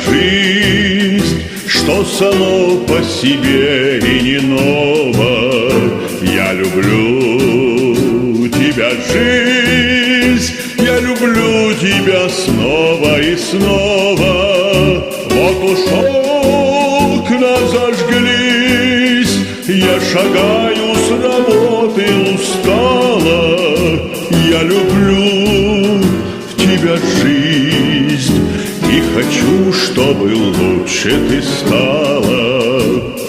жизнь, что само по себе и не ново. Я люблю тебя, жизнь, я люблю тебя снова и снова. Вот уж окна зажглись, я шагаю с работы устала. Я люблю тебя, жизнь, и хочу, чтобы лучше ты стала.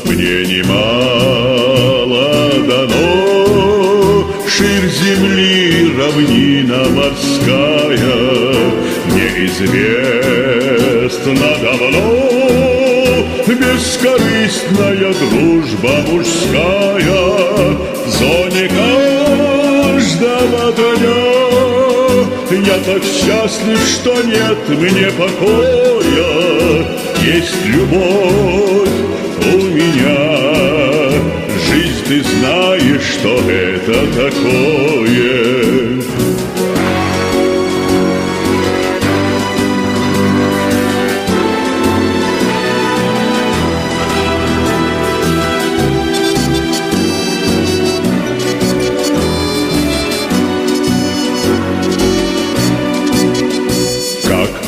Мне немало дано, ширь земли, равнина морская. Мне известно давно бескорыстная дружба мужская. В зоне каждого дня я так счастлив, что нет мне покоя. Есть любовь у меня, жизнь, ты знаешь, что это такое.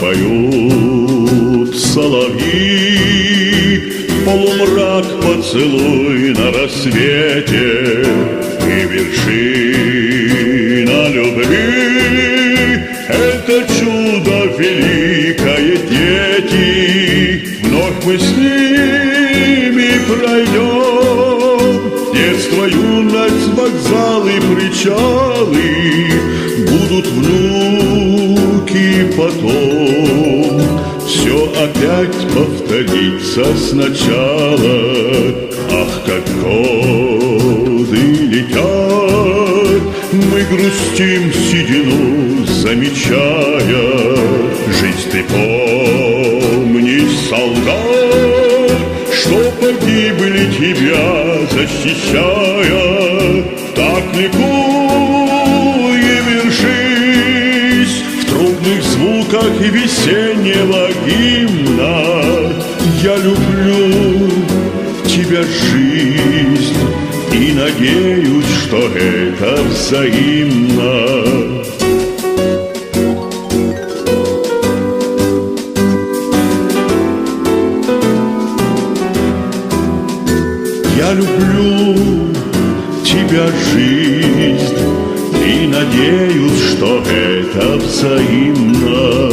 Поют соловьи, полумрак поцелуй на рассвете, и вершина любви — это чудо великое, дети. Вновь мы с ними пройдем детство, юность, вокзалы, причалы. Будут внуки потом, все опять повторится сначала. Ах, как годы летят, мы грустим седину, замечая. Жизнь, ты помни, солдат, что погибли тебя защищая. Так ликуем, вершись в трубных звуках и весеннего гимна. Я люблю тебя, жизнь, и надеюсь, что это взаимно. Я люблю тебя, жизнь, и надеюсь, что это взаимно.